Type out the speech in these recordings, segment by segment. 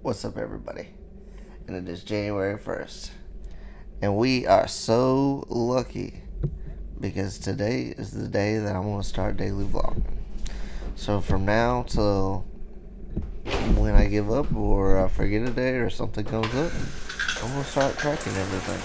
What's up, everybody? And it is January 1st. And we are so lucky because today is the day that I'm going to start daily vlogging. So from now till when I give up or I forget a day or something comes up, I'm going to start tracking everything.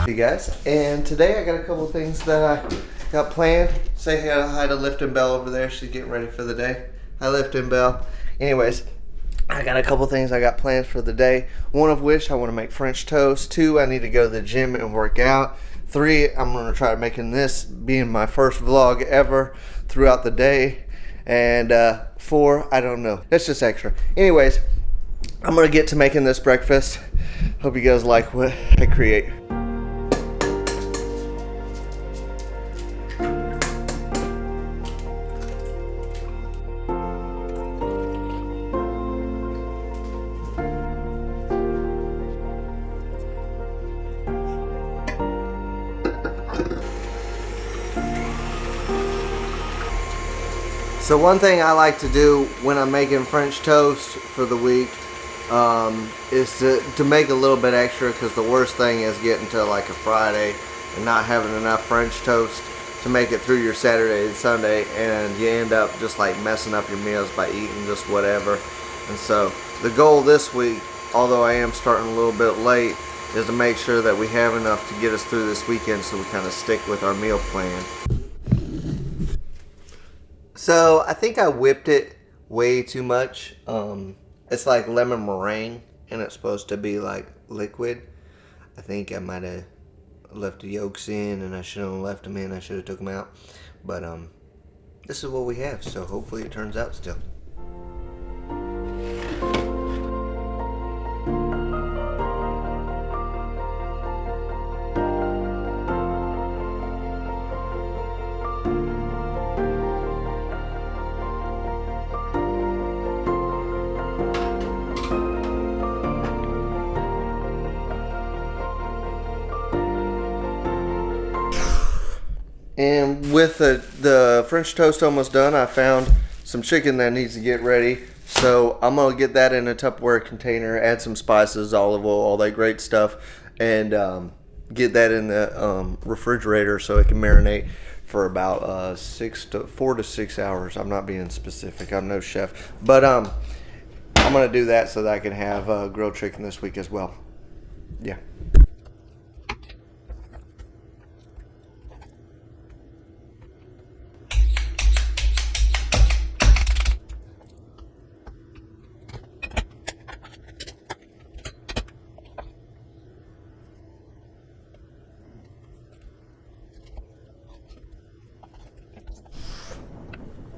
Hey guys, and today I got a couple of things that I got planned. Say hi to Lifting Bell over there. She's getting ready for the day. Hi, Lifting Bell. Anyways, I got a couple things I got planned for the day. One of which I want to make French toast. 2, I need to go to the gym and work out. 3, I'm going to try making this being my first vlog ever throughout the day. And 4, I don't know. That's just extra. Anyways, I'm going to get to making this breakfast. Hope you guys like what I create. So one thing I like to do when I'm making French toast for the week is to make a little bit extra, because the worst thing is getting to like a Friday and not having enough French toast to make it through your Saturday and Sunday, and you end up just like messing up your meals by eating just whatever. And so the goal this week, although I am starting a little bit late, is to make sure that we have enough to get us through this weekend so we kind of stick with our meal plan. So I think I whipped it way too much. It's like lemon meringue, and it's supposed to be like liquid. I think I might have left the yolks in, and I shouldn't have left them in. I should have took them out. But this is what we have, so hopefully it turns out still. And with the French toast almost done, I found some chicken that needs to get ready. So I'm going to get that in a Tupperware container, add some spices, olive oil, all that great stuff, and get that in the refrigerator so it can marinate for about 4 to 6 hours. I'm not being specific. I'm no chef. But I'm going to do that so that I can have grilled chicken this week as well. Yeah.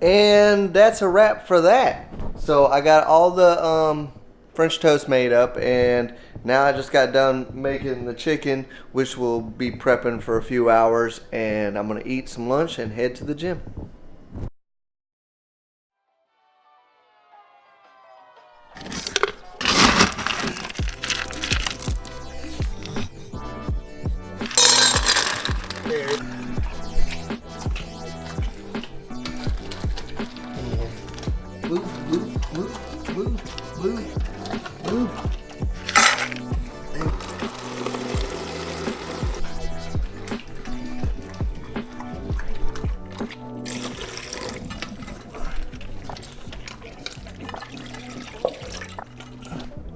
And that's a wrap for that. So I got all the French toast made up, and now I just got done making the chicken, which will be prepping for a few hours, and I'm gonna eat some lunch and head to the gym. Move.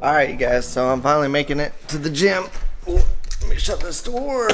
Alright, you guys, so I'm finally making it to the gym. Ooh, let me shut this door.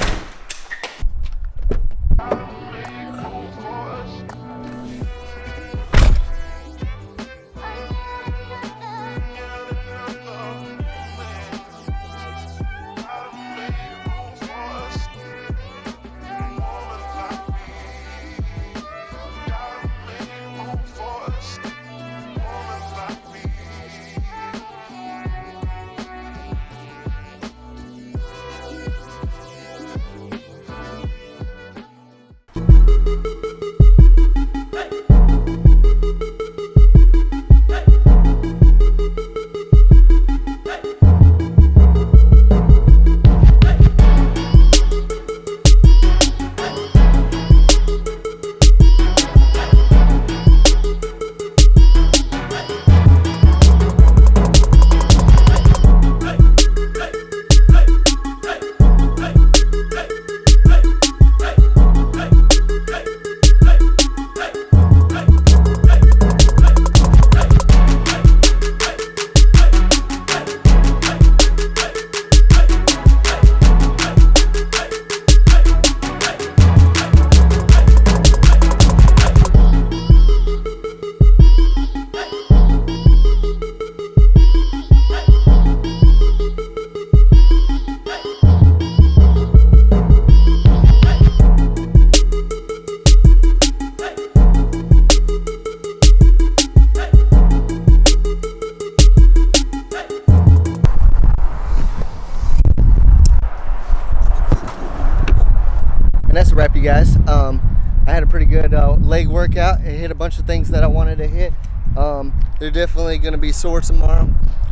guys. I had a pretty good leg workout. I hit a bunch of things that I wanted to hit. They're definitely going to be sore tomorrow,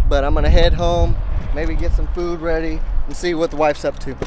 but I'm going to head home, maybe get some food ready, and see what the wife's up to.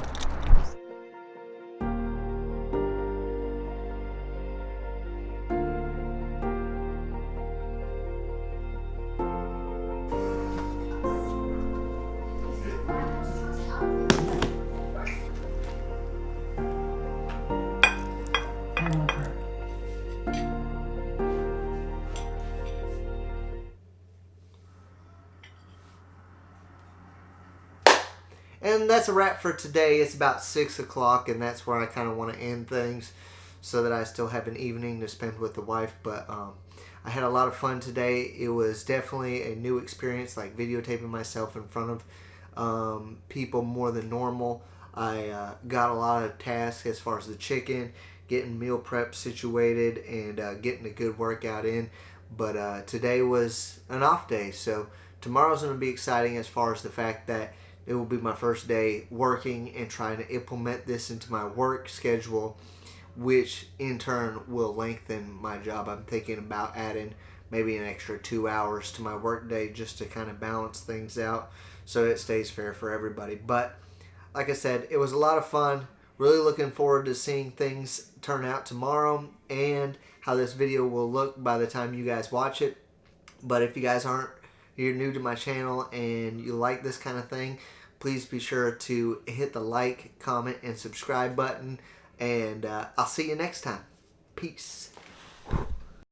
And that's a wrap for today. It's about 6 o'clock, and that's where I kind of want to end things so that I still have an evening to spend with the wife. But I had a lot of fun today. It was definitely a new experience, like videotaping myself in front of people more than normal. I got a lot of tasks as far as the chicken, getting meal prep situated, and getting a good workout in. But today was an off day, so tomorrow's going to be exciting as far as the fact that it will be my first day working and trying to implement this into my work schedule, which in turn will lengthen my job. I'm thinking about adding maybe an extra 2 hours to my work day just to kind of balance things out so it stays fair for everybody. But like I said, it was a lot of fun. Really looking forward to seeing things turn out tomorrow and how this video will look by the time you guys watch it. But if you guys you're new to my channel and you like this kind of thing, please be sure to hit the like, comment, and subscribe button. And I'll see you next time. Peace.